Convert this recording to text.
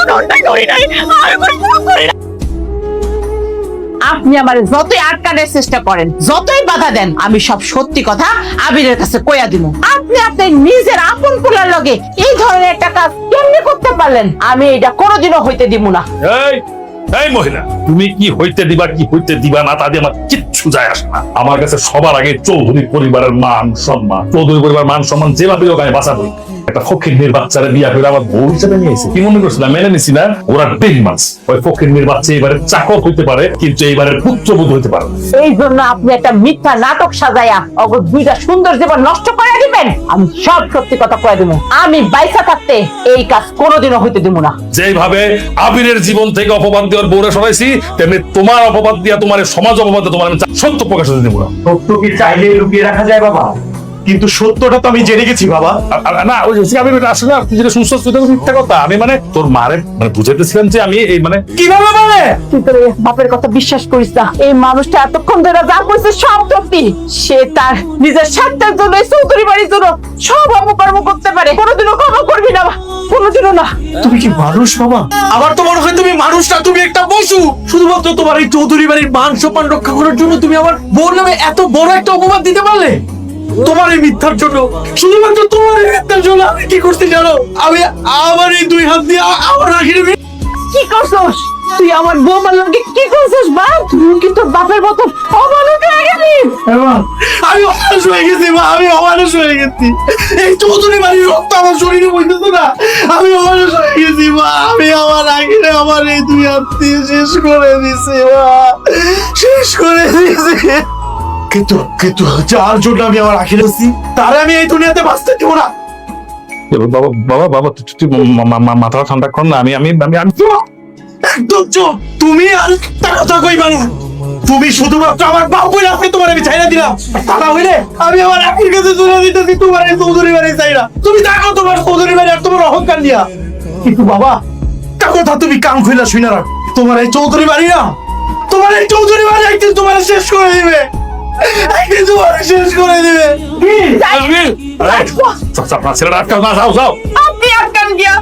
কোনো অন্যায় করি নাই, আমি কোনো ভুল করি নাই। আপনি আমার যতই আটকানোর চেষ্টা করেন, যতই বাধা দেন, আমি সব সত্যি কথা আবিরের কাছে কইয়া দিব। আপনি আপনার নিজের আপন পোলার লগে এই ধরনের একটা কাজ কেমনে করতে পারলেন? আমি এটা কোনোদিনও হইতে দিব না। এই এই মহিলা, তুমি কি হইতে দিবা কি হইতে দিবা না, তাতে আমার কিচ্ছু যায় আসে না। আমার কাছে সবার আগে চৌধুরী পরিবারের মান সম্মান, চৌধুরী পরিবার মান সম্মান যেভাবে হোক আমি বাঁচাবই। একটা ফকিন্নির বাচ্চারা বিয়া করে আমার বউ হিসেবে নিয়েছে, কি মনে করছিলাম? মেনে নিছি না? ওরা বেইমান। ওই ফকিন্নির বাচ্চা এবারে চাকর হইতে পারে, কিন্তু এইবারে পুত্রবধূ হইতে পারে। এই জন্য আপনি একটা মিথ্যা নাটক সাজাইয়া অগর দুইটা সুন্দর জীবন নষ্ট করে দিবেন। আমি সব সত্যি কথা কয়ে দিব। আমি বাইসা থাকতে এই কাজ কোনোদিনও হইতে দিব না। যেভাবে আবিরের জীবন থেকে অপবাদ দেওয়ার বউরে সরাইছি, তেমনি তোমার অপবাদ দিয়া, তোমার সমাজ অপবাদ দিয়ে তোমার আমি সত্য প্রকাশ হতে দেবো না। সত্য কি চাইলে লুকিয়ে রাখা যায় বাবা? কিন্তু সত্যটা তো আমি জেনে গেছি বাবা। না ওই আমি আসলে তুই যেটা শুনছো সেটা মিথ্যা কথা। আমি মানে তোর মারে মানে বুঝাইতেছিলাম যে আমি এই মানে কিভাবে মানে? তুই তোর এই বাপের কথা বিশ্বাস করিস না। এই মানুষটা এতক্ষণ ধরে যা করছে সব সত্যি। সে তার নিজের স্বার্থের জন্য, এই চৌধুরী বাড়ির জন্য সব অপকর্ম করতে পারে। কোনোদিনও ক্ষমা করবি না, কোনোদিনও না। তুমি কি মানুষ বাবা? আমার তো মনে হয় তুমি মানুষ না, তুমি একটা পশু। শুধুমাত্র তোমার এই চৌধুরী বাড়ির মান সম্মান রক্ষা করার জন্য তুমি আমার বোন নামে এত বড় একটা অপবাদ দিতে পারলে? তোমার এই মিথ্যার জন্য, শুধুমাত্র তোমার এই মিথ্যার জন্য আমি কি করতে জানো? আমি আমার এই দুই হাত দিয়ে আমার রাখিরে কি করছস তুই? আমার বৌমার লগে কি করছস বাপ? তুই কি তোর বাপের মতো অমানুষ হয়ে গেলি? আমি অমানুষ হয়ে গেছি মা, আমি অমানুষ হয়ে গেছি। এই চৌধুরী বাড়ির রক্ত আমার শরীরে বইতেছে না। আমি অমানুষ হয়ে গেছি মা। আমি আমার রাখিরে আমার এই দুই হাত দিয়ে শেষ করে দিছি মা, শেষ করে দিছি। কিন্তু কিন্তু যার জন্য আমি আমার আখিরে আছি, তারে আমি এই দুনিয়াতে বাঁচতে দিব না। বাবা বাবা বাবা তুই মাথা ঠান্ডা কর না। আমি আমি আমি আমি একদম চুপ। তুমি আর একটা কথা কইবা না। তুমি শুধুমাত্র আমার বাবু রাখতে তোমার আমি চাইনা দিলাম। তা না হইলে আমি আমার আখির কাছে চলে দিতেছি তোমার এই চৌধুরী বাড়ি চাইনা। তুমি দেখো তোমার চৌধুরী বাড়ি আর তোমার অহংকার নিয়া। কিন্তু বাবা একটা কথা তুমি কান খুইলা শুনে রাখ, তোমার এই চৌধুরী বাড়ি না, তোমার এই চৌধুরী বাড়ি একদিন তোমার শেষ করে দিবে। একদিন তোমার শেষ করে দিবে। ছেলেটা আটকাও না, যাও যাও। আপনি আটকান গিয়া